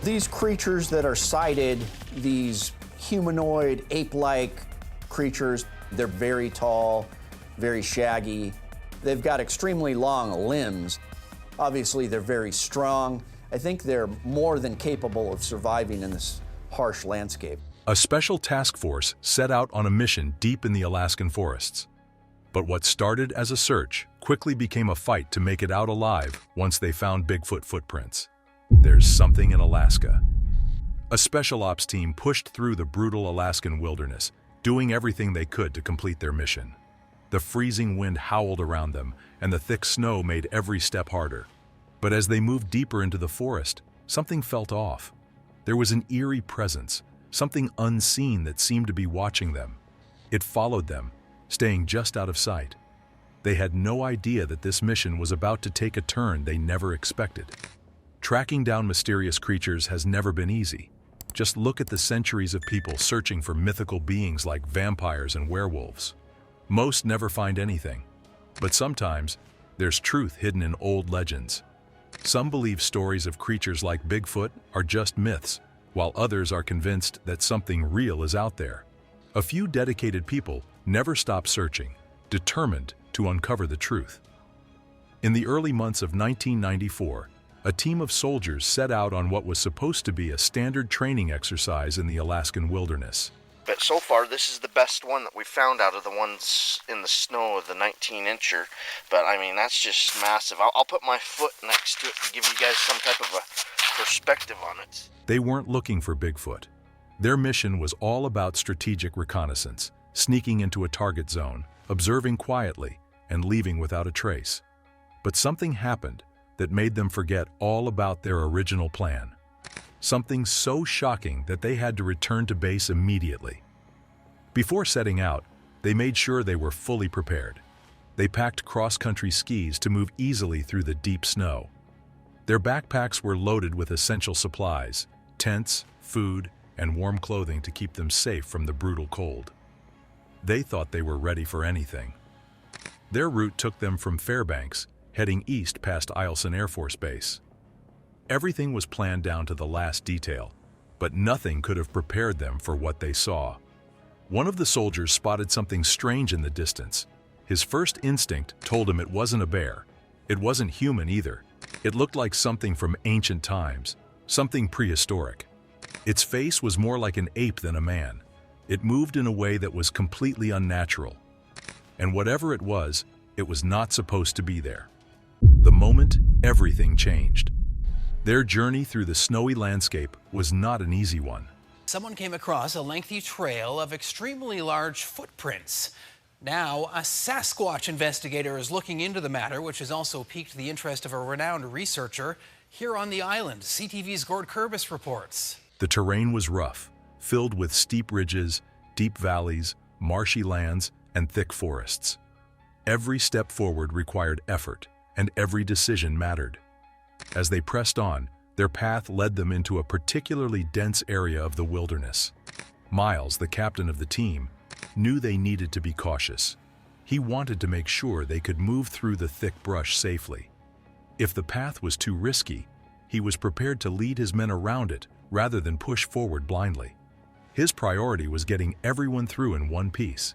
These creatures that are sighted, these humanoid, ape-like creatures, they're very tall, very shaggy. They've got extremely long limbs. Obviously, they're very strong. I think they're more than capable of surviving in this harsh landscape. A special task force set out on a mission deep in the Alaskan forests. But what started as a search quickly became a fight to make it out alive once they found Bigfoot footprints. There's something in Alaska. A special ops team pushed through the brutal Alaskan wilderness, doing everything they could to complete their mission. The freezing wind howled around them, and the thick snow made every step harder. But as they moved deeper into the forest, something felt off. There was an eerie presence, something unseen that seemed to be watching them. It followed them, staying just out of sight. They had no idea that this mission was about to take a turn they never expected. Tracking down mysterious creatures has never been easy. Just look at the centuries of people searching for mythical beings like vampires and werewolves. Most never find anything, but sometimes there's truth hidden in old legends. Some believe stories of creatures like Bigfoot are just myths, while others are convinced that something real is out there. A few dedicated people never stop searching, determined to uncover the truth. In the early months of 1994, a team of soldiers set out on what was supposed to be a standard training exercise in the Alaskan wilderness. But so far, this is the best one that we found out of the ones in the snow of the 19-incher. But I mean, that's just massive. I'll put my foot next to it to give you guys some type of a perspective on it. They weren't looking for Bigfoot. Their mission was all about strategic reconnaissance, sneaking into a target zone, observing quietly, and leaving without a trace. But something happened that made them forget all about their original plan. Something so shocking that they had to return to base immediately. Before setting out, they made sure they were fully prepared. They packed cross-country skis to move easily through the deep snow. Their backpacks were loaded with essential supplies, tents, food, and warm clothing to keep them safe from the brutal cold. They thought they were ready for anything. Their route took them from Fairbanks, heading east past Alaskan Air Force Base. Everything was planned down to the last detail, but nothing could have prepared them for what they saw. One of the soldiers spotted something strange in the distance. His first instinct told him it wasn't a bear. It wasn't human either. It looked like something from ancient times, something prehistoric. Its face was more like an ape than a man. It moved in a way that was completely unnatural. And whatever it was not supposed to be there. The moment, everything changed. Their journey through the snowy landscape was not an easy one. Someone came across a lengthy trail of extremely large footprints. Now, a Sasquatch investigator is looking into the matter, which has also piqued the interest of a renowned researcher here on the island. CTV's Gord Kurbis reports. The terrain was rough, filled with steep ridges, deep valleys, marshy lands, and thick forests. Every step forward required effort, and every decision mattered. As they pressed on, their path led them into a particularly dense area of the wilderness. Miles, the captain of the team, knew they needed to be cautious. He wanted to make sure they could move through the thick brush safely. If the path was too risky, he was prepared to lead his men around it rather than push forward blindly. His priority was getting everyone through in one piece.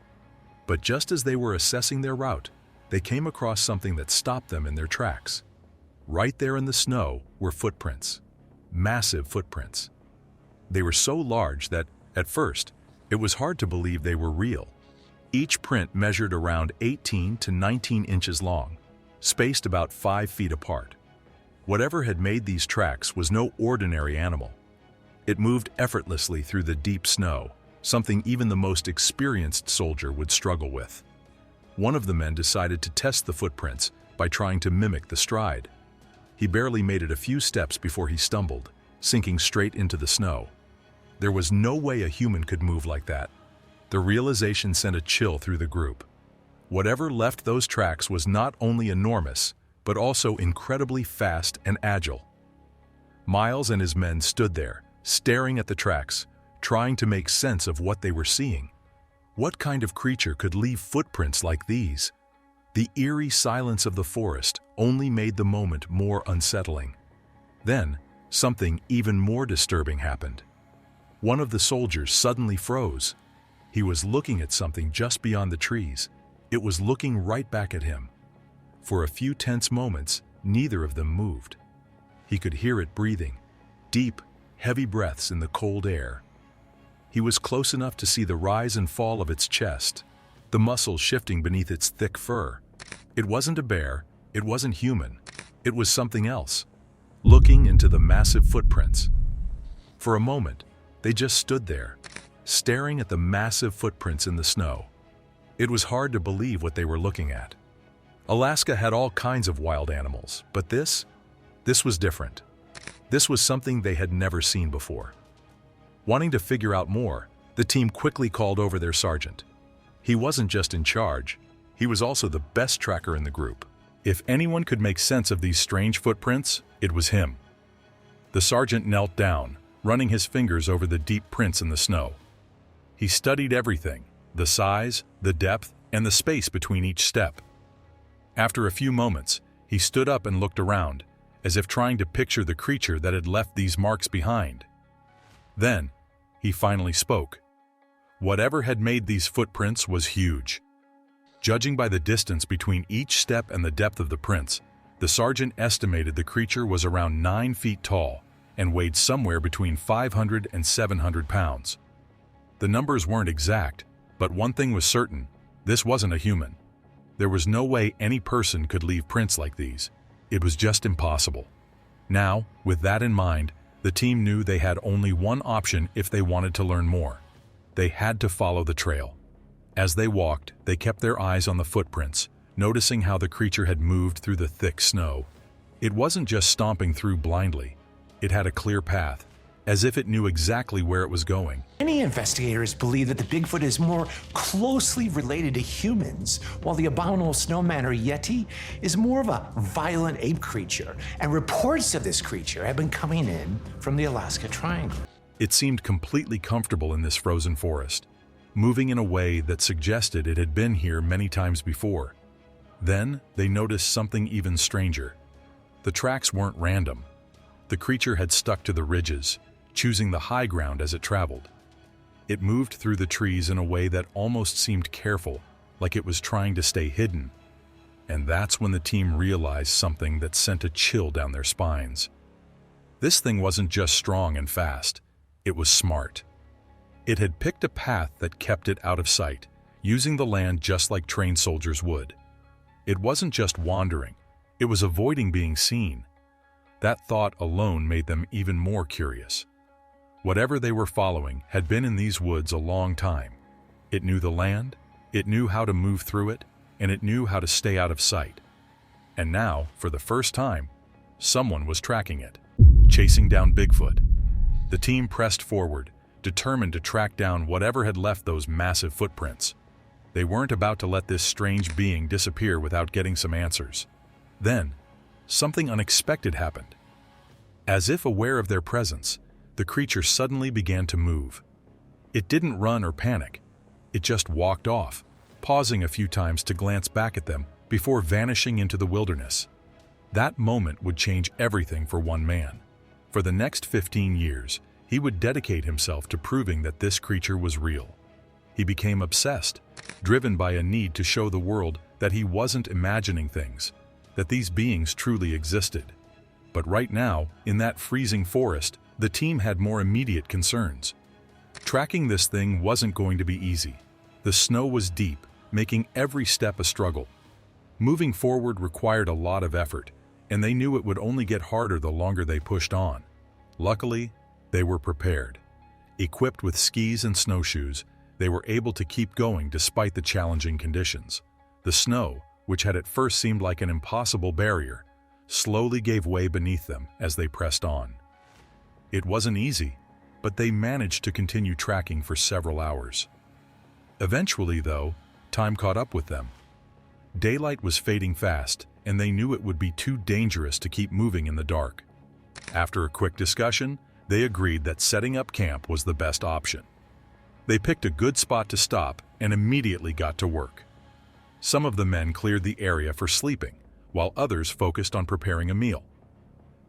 But just as they were assessing their route, they came across something that stopped them in their tracks. Right there in the snow were footprints. Massive footprints. They were so large that, at first, it was hard to believe they were real. Each print measured around 18 to 19 inches long, spaced about 5 feet apart. Whatever had made these tracks was no ordinary animal. It moved effortlessly through the deep snow, something even the most experienced soldier would struggle with. One of the men decided to test the footprints by trying to mimic the stride. He barely made it a few steps before he stumbled, sinking straight into the snow. There was no way a human could move like that. The realization sent a chill through the group. Whatever left those tracks was not only enormous, but also incredibly fast and agile. Miles and his men stood there, staring at the tracks, trying to make sense of what they were seeing. What kind of creature could leave footprints like these? The eerie silence of the forest only made the moment more unsettling. Then, something even more disturbing happened. One of the soldiers suddenly froze. He was looking at something just beyond the trees. It was looking right back at him. For a few tense moments, neither of them moved. He could hear it breathing, deep, heavy breaths in the cold air. He was close enough to see the rise and fall of its chest, the muscles shifting beneath its thick fur. It wasn't a bear, it wasn't human, it was something else, looking into the massive footprints. For a moment, they just stood there, staring at the massive footprints in the snow. It was hard to believe what they were looking at. Alaska had all kinds of wild animals, but this was different. This was something they had never seen before. Wanting to figure out more, the team quickly called over their sergeant. He wasn't just in charge, he was also the best tracker in the group. If anyone could make sense of these strange footprints, it was him. The sergeant knelt down, running his fingers over the deep prints in the snow. He studied everything, the size, the depth, and the space between each step. After a few moments, he stood up and looked around, as if trying to picture the creature that had left these marks behind. Then, he finally spoke. Whatever had made these footprints was huge. Judging by the distance between each step and the depth of the prints, the sergeant estimated the creature was around 9 feet tall and weighed somewhere between 500 and 700 pounds. The numbers weren't exact, but one thing was certain: this wasn't a human. There was no way any person could leave prints like these. It was just impossible. Now, with that in mind, the team knew they had only one option if they wanted to learn more. They had to follow the trail. As they walked, they kept their eyes on the footprints, noticing how the creature had moved through the thick snow. It wasn't just stomping through blindly. It had a clear path, as if it knew exactly where it was going. Many investigators believe that the Bigfoot is more closely related to humans, while the abominable snowman or yeti is more of a violent ape creature, and reports of this creature have been coming in from the Alaska Triangle. It seemed completely comfortable in this frozen forest, moving in a way that suggested it had been here many times before. Then they noticed something even stranger. The tracks weren't random. The creature had stuck to the ridges, choosing the high ground as it traveled. It moved through the trees in a way that almost seemed careful, like it was trying to stay hidden. And that's when the team realized something that sent a chill down their spines. This thing wasn't just strong and fast, it was smart. It had picked a path that kept it out of sight, using the land just like trained soldiers would. It wasn't just wandering, it was avoiding being seen. That thought alone made them even more curious. Whatever they were following had been in these woods a long time. It knew the land, it knew how to move through it, and it knew how to stay out of sight. And now, for the first time, someone was tracking it, chasing down Bigfoot. The team pressed forward, determined to track down whatever had left those massive footprints. They weren't about to let this strange being disappear without getting some answers. Then, something unexpected happened. As if aware of their presence, the creature suddenly began to move. It didn't run or panic. It just walked off, pausing a few times to glance back at them before vanishing into the wilderness. That moment would change everything for one man. For the next 15 years, he would dedicate himself to proving that this creature was real. He became obsessed, driven by a need to show the world that he wasn't imagining things, that these beings truly existed. But right now, in that freezing forest, the team had more immediate concerns. Tracking this thing wasn't going to be easy. The snow was deep, making every step a struggle. Moving forward required a lot of effort, and they knew it would only get harder the longer they pushed on. Luckily, they were prepared. Equipped with skis and snowshoes, they were able to keep going despite the challenging conditions. The snow, which had at first seemed like an impossible barrier, slowly gave way beneath them as they pressed on. It wasn't easy, but they managed to continue tracking for several hours. Eventually, though, time caught up with them. Daylight was fading fast, and they knew it would be too dangerous to keep moving in the dark. After a quick discussion, they agreed that setting up camp was the best option. They picked a good spot to stop and immediately got to work. Some of the men cleared the area for sleeping, while others focused on preparing a meal.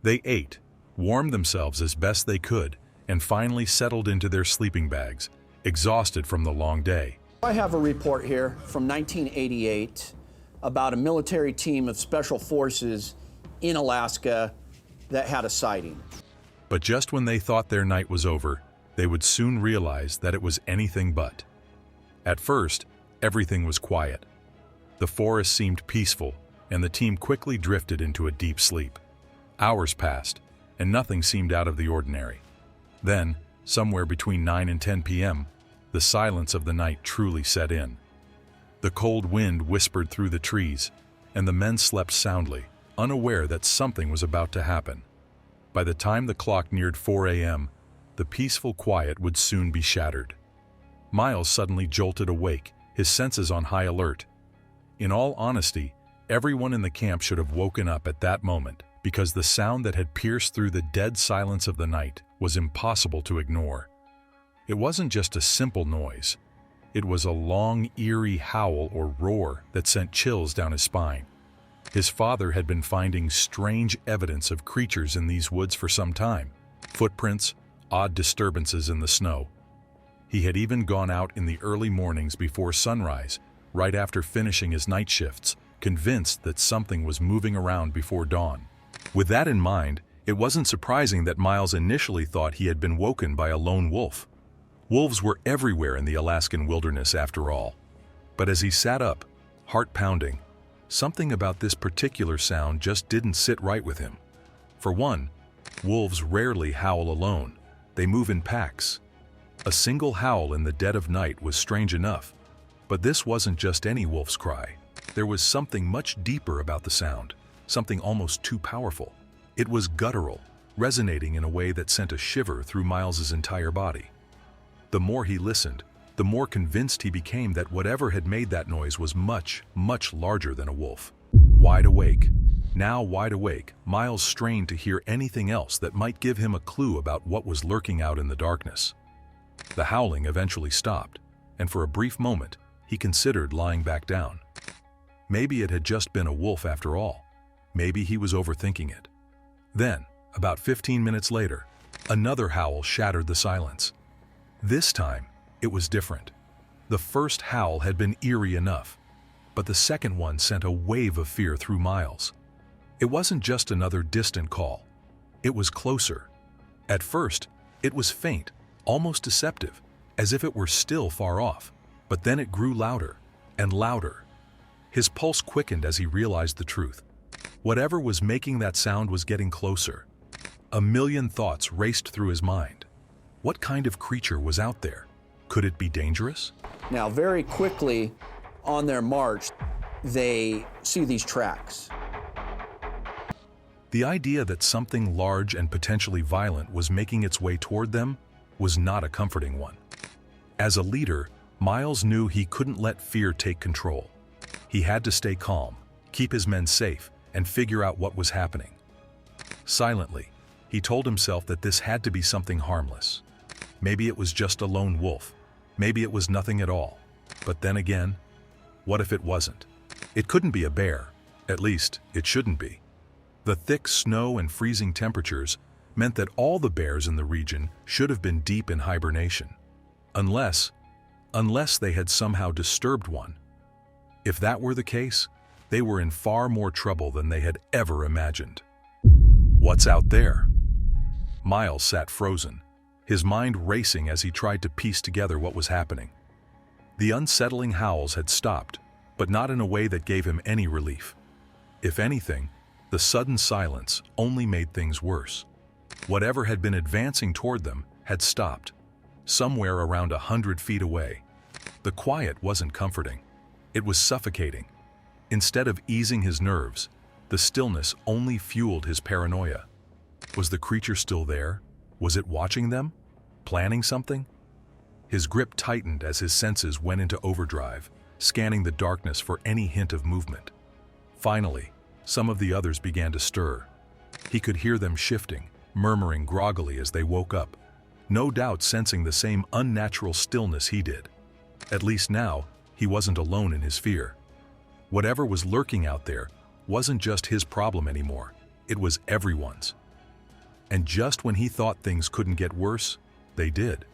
They ate, warmed themselves as best they could, and finally settled into their sleeping bags, exhausted from the long day. I have a report here from 1988 about a military team of special forces in Alaska that had a sighting. But just when they thought their night was over, they would soon realize that it was anything but. At first, everything was quiet. The forest seemed peaceful, and the team quickly drifted into a deep sleep. Hours passed, and nothing seemed out of the ordinary. Then, somewhere between 9 and 10 p.m., the silence of the night truly set in. The cold wind whispered through the trees, and the men slept soundly, unaware that something was about to happen. By the time the clock neared 4 a.m., the peaceful quiet would soon be shattered. Miles suddenly jolted awake, his senses on high alert. In all honesty, everyone in the camp should have woken up at that moment, because the sound that had pierced through the dead silence of the night was impossible to ignore. It wasn't just a simple noise. It was a long, eerie howl or roar that sent chills down his spine. His father had been finding strange evidence of creatures in these woods for some time. Footprints, odd disturbances in the snow. He had even gone out in the early mornings before sunrise, right after finishing his night shifts, convinced that something was moving around before dawn. With that in mind, it wasn't surprising that Miles initially thought he had been woken by a lone wolf. Wolves were everywhere in the Alaskan wilderness after all. But as he sat up, heart pounding, something about this particular sound just didn't sit right with him. For one, wolves rarely howl alone. They move in packs. A single howl in the dead of night was strange enough, but this wasn't just any wolf's cry. There was something much deeper about the sound, something almost too powerful. It was guttural, resonating in a way that sent a shiver through Miles's entire body. The more he listened, the more convinced he became that whatever had made that noise was much, much larger than a wolf. Wide awake, Miles strained to hear anything else that might give him a clue about what was lurking out in the darkness. The howling eventually stopped, and for a brief moment, he considered lying back down. Maybe it had just been a wolf after all. Maybe he was overthinking it. Then, about 15 minutes later, another howl shattered the silence. This time, it was different. The first howl had been eerie enough, but the second one sent a wave of fear through Miles. It wasn't just another distant call. It was closer. At first, it was faint, almost deceptive, as if it were still far off. But then it grew louder and louder. His pulse quickened as he realized the truth. Whatever was making that sound was getting closer. A million thoughts raced through his mind. What kind of creature was out there? Could it be dangerous? Now, very quickly on their march, they see these tracks. The idea that something large and potentially violent was making its way toward them was not a comforting one. As a leader, Miles knew he couldn't let fear take control. He had to stay calm, keep his men safe, and figure out what was happening. Silently, he told himself that this had to be something harmless. Maybe it was just a lone wolf. Maybe it was nothing at all. But then again, what if it wasn't? It couldn't be a bear. At least, it shouldn't be. The thick snow and freezing temperatures meant that all the bears in the region should have been deep in hibernation. Unless they had somehow disturbed one. If that were the case, they were in far more trouble than they had ever imagined. What's out there? Miles sat frozen, his mind racing as he tried to piece together what was happening. The unsettling howls had stopped, but not in a way that gave him any relief. If anything, the sudden silence only made things worse. Whatever had been advancing toward them had stopped, somewhere around 100 feet away. The quiet wasn't comforting. It was suffocating. Instead of easing his nerves, the stillness only fueled his paranoia. Was the creature still there? Was it watching them? Planning something? His grip tightened as his senses went into overdrive, scanning the darkness for any hint of movement. Finally, some of the others began to stir. He could hear them shifting, murmuring groggily as they woke up, no doubt sensing the same unnatural stillness he did. At least now, he wasn't alone in his fear. Whatever was lurking out there wasn't just his problem anymore. It was everyone's. And just when he thought things couldn't get worse, they did.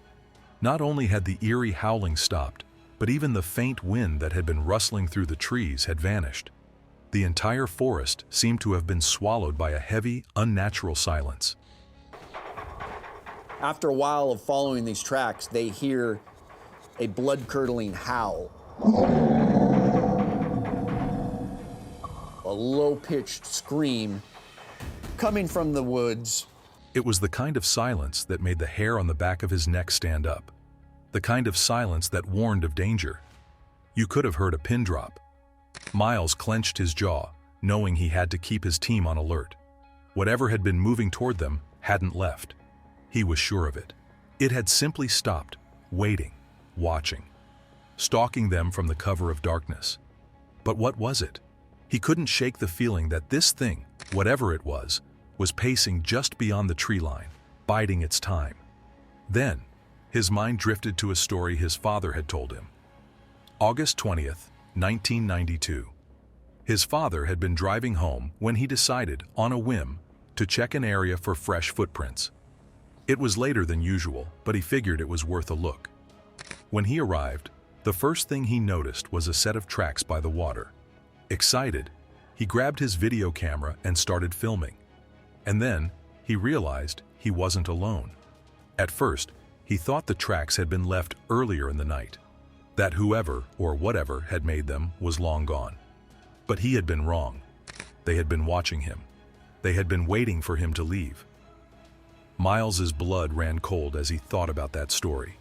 Not only had the eerie howling stopped, but even the faint wind that had been rustling through the trees had vanished. The entire forest seemed to have been swallowed by a heavy, unnatural silence. After a while of following these tracks, they hear a blood-curdling howl. A low-pitched scream coming from the woods. It was the kind of silence that made the hair on the back of his neck stand up. The kind of silence that warned of danger. You could have heard a pin drop. Miles clenched his jaw, knowing he had to keep his team on alert. Whatever had been moving toward them hadn't left. He was sure of it. It had simply stopped, waiting, watching, stalking them from the cover of darkness. But what was it? He couldn't shake the feeling that this thing, whatever it was pacing just beyond the tree line, biding its time. Then, his mind drifted to a story his father had told him. August 20th, 1992. His father had been driving home when he decided, on a whim, to check an area for fresh footprints. It was later than usual, but he figured it was worth a look. When he arrived, the first thing he noticed was a set of tracks by the water. Excited, he grabbed his video camera and started filming. And then, he realized he wasn't alone. At first, he thought the tracks had been left earlier in the night, that whoever or whatever had made them was long gone. But he had been wrong. They had been watching him. They had been waiting for him to leave. Miles's blood ran cold as he thought about that story.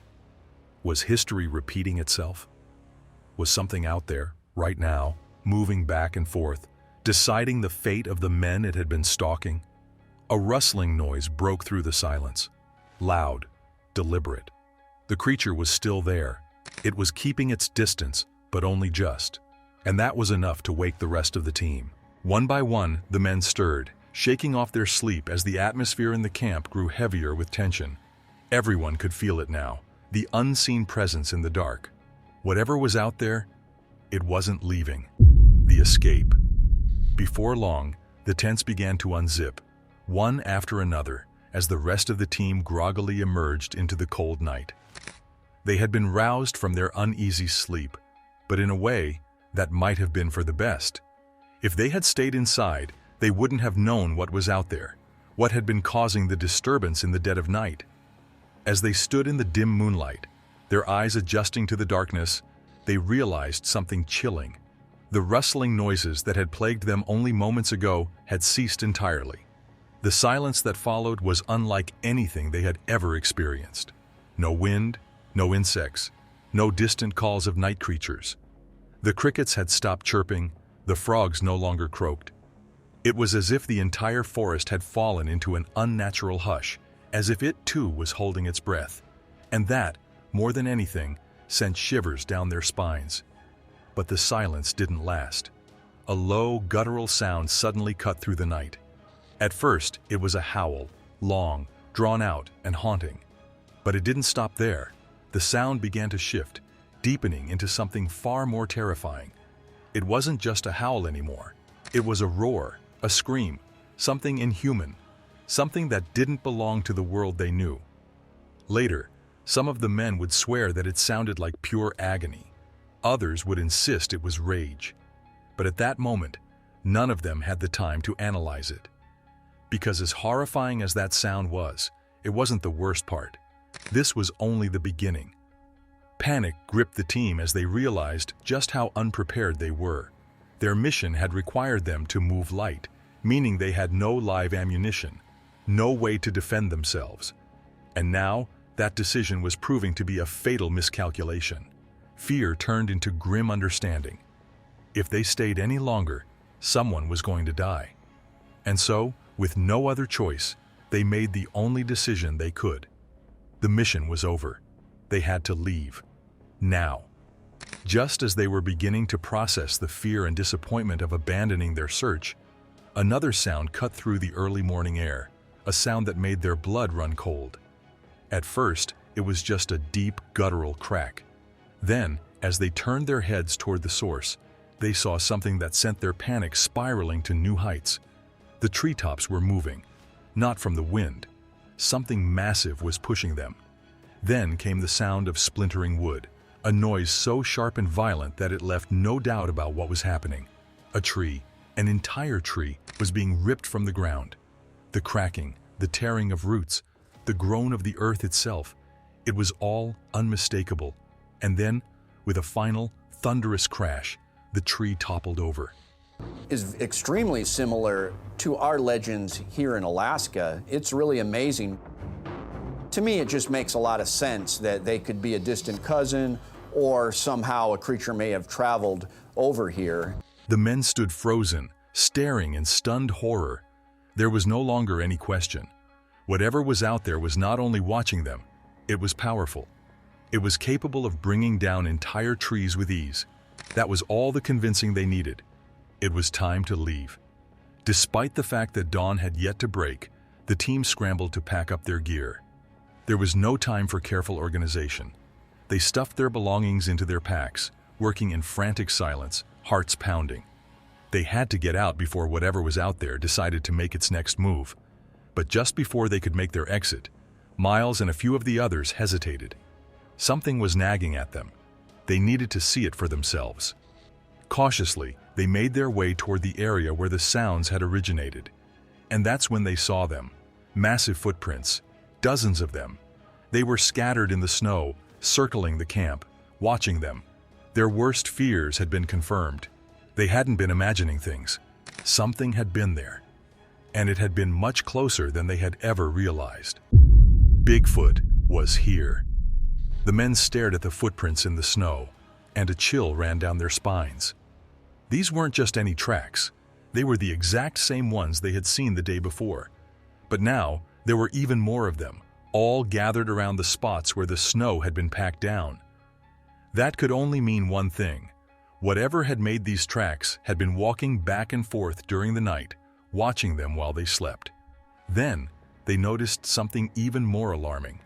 Was history repeating itself? Was something out there, right now, moving back and forth, deciding the fate of the men it had been stalking? A rustling noise broke through the silence. Loud, deliberate. The creature was still there. It was keeping its distance, but only just. And that was enough to wake the rest of the team. One by one, the men stirred, shaking off their sleep as the atmosphere in the camp grew heavier with tension. Everyone could feel it now, the unseen presence in the dark. Whatever was out there, it wasn't leaving. The escape. Before long, the tents began to unzip, one after another, as the rest of the team groggily emerged into the cold night. They had been roused from their uneasy sleep, but in a way, that might have been for the best. If they had stayed inside, they wouldn't have known what was out there, what had been causing the disturbance in the dead of night. As they stood in the dim moonlight, their eyes adjusting to the darkness, they realized something chilling. The rustling noises that had plagued them only moments ago had ceased entirely. The silence that followed was unlike anything they had ever experienced. No wind, no insects, no distant calls of night creatures. The crickets had stopped chirping, the frogs no longer croaked. It was as if the entire forest had fallen into an unnatural hush, as if it too was holding its breath. And that, more than anything, sent shivers down their spines. But the silence didn't last. A low, guttural sound suddenly cut through the night. At first, it was a howl, long, drawn out, and haunting. But it didn't stop there. The sound began to shift, deepening into something far more terrifying. It wasn't just a howl anymore. It was a roar, a scream, something inhuman, something that didn't belong to the world they knew. Later, some of the men would swear that it sounded like pure agony. Others would insist it was rage. But at that moment, none of them had the time to analyze it. Because as horrifying as that sound was, it wasn't the worst part. This was only the beginning. Panic gripped the team as they realized just how unprepared they were. Their mission had required them to move light, meaning they had no live ammunition, no way to defend themselves. And now, that decision was proving to be a fatal miscalculation. Fear turned into grim understanding. If they stayed any longer, someone was going to die. And so, with no other choice, they made the only decision they could. The mission was over. They had to leave. Now. Just as they were beginning to process the fear and disappointment of abandoning their search, another sound cut through the early morning air, a sound that made their blood run cold. At first, it was just a deep, guttural crack. Then, as they turned their heads toward the source, they saw something that sent their panic spiraling to new heights. The treetops were moving. not from the wind. Something massive was pushing them. Then came the sound of splintering wood, a noise so sharp and violent that it left no doubt about what was happening. A tree, an entire tree, was being ripped from the ground. The cracking, the tearing of roots, the groan of the earth itself, it was all unmistakable. And then, with a final, thunderous crash, the tree toppled over. Is extremely similar to our legends here in Alaska. It's really amazing. To me, it just makes a lot of sense that they could be a distant cousin or somehow a creature may have traveled over here. The men stood frozen, staring in stunned horror. There was no longer any question. Whatever was out there was not only watching them, it was powerful. It was capable of bringing down entire trees with ease. That was all the convincing they needed. It was time to leave. Despite the fact that dawn had yet to break, the team scrambled to pack up their gear. There was no time for careful organization. They stuffed their belongings into their packs, working in frantic silence, hearts pounding. They had to get out before whatever was out there decided to make its next move. But just before they could make their exit, Miles and a few of the others hesitated. Something was nagging at them. They needed to see it for themselves. Cautiously, they made their way toward the area where the sounds had originated. And that's when they saw them. Massive footprints, dozens of them. They were scattered in the snow, circling the camp, watching them. Their worst fears had been confirmed. They hadn't been imagining things. Something had been there. And it had been much closer than they had ever realized. Bigfoot was here. The men stared at the footprints in the snow, and a chill ran down their spines. These weren't just any tracks. They were the exact same ones they had seen the day before. But now, there were even more of them, all gathered around the spots where the snow had been packed down. That could only mean one thing. Whatever had made these tracks had been walking back and forth during the night, watching them while they slept. Then, they noticed something even more alarming.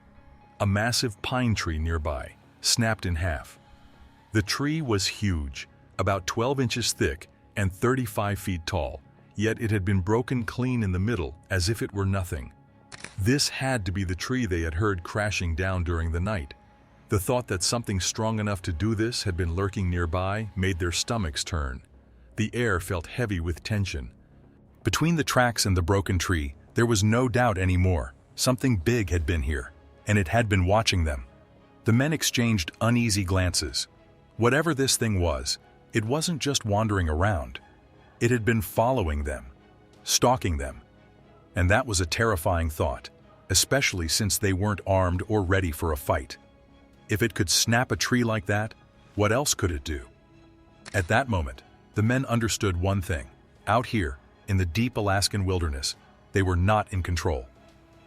A massive pine tree nearby, snapped in half. The tree was huge, about 12 inches thick and 35 feet tall, yet it had been broken clean in the middle as if it were nothing. This had to be the tree they had heard crashing down during the night. The thought that something strong enough to do this had been lurking nearby made their stomachs turn. The air felt heavy with tension. Between the tracks and the broken tree, there was no doubt anymore. Something big had been here, and it had been watching them. The men exchanged uneasy glances. Whatever this thing was, it wasn't just wandering around. It had been following them, stalking them. And that was a terrifying thought, especially since they weren't armed or ready for a fight. If it could snap a tree like that, what else could it do? At that moment, the men understood one thing. Out here, in the deep Alaskan wilderness, they were not in control.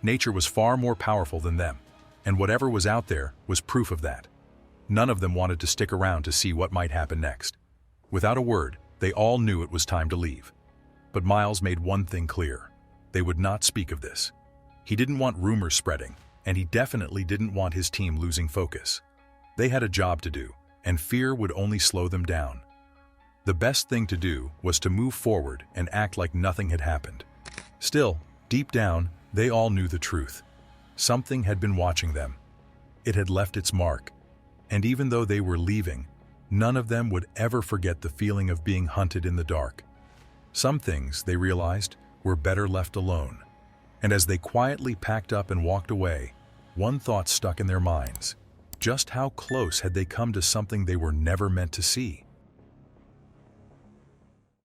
Nature was far more powerful than them, and whatever was out there was proof of that. None of them wanted to stick around to see what might happen next. Without a word, they all knew it was time to leave. But Miles made one thing clear. They would not speak of this. He didn't want rumors spreading, and he definitely didn't want his team losing focus. They had a job to do, and fear would only slow them down. The best thing to do was to move forward and act like nothing had happened. Still, deep down, they all knew the truth. Something had been watching them. It had left its mark. And even though they were leaving, none of them would ever forget the feeling of being hunted in the dark. Some things, they realized, were better left alone. And as they quietly packed up and walked away, one thought stuck in their minds. Just how close had they come to something they were never meant to see?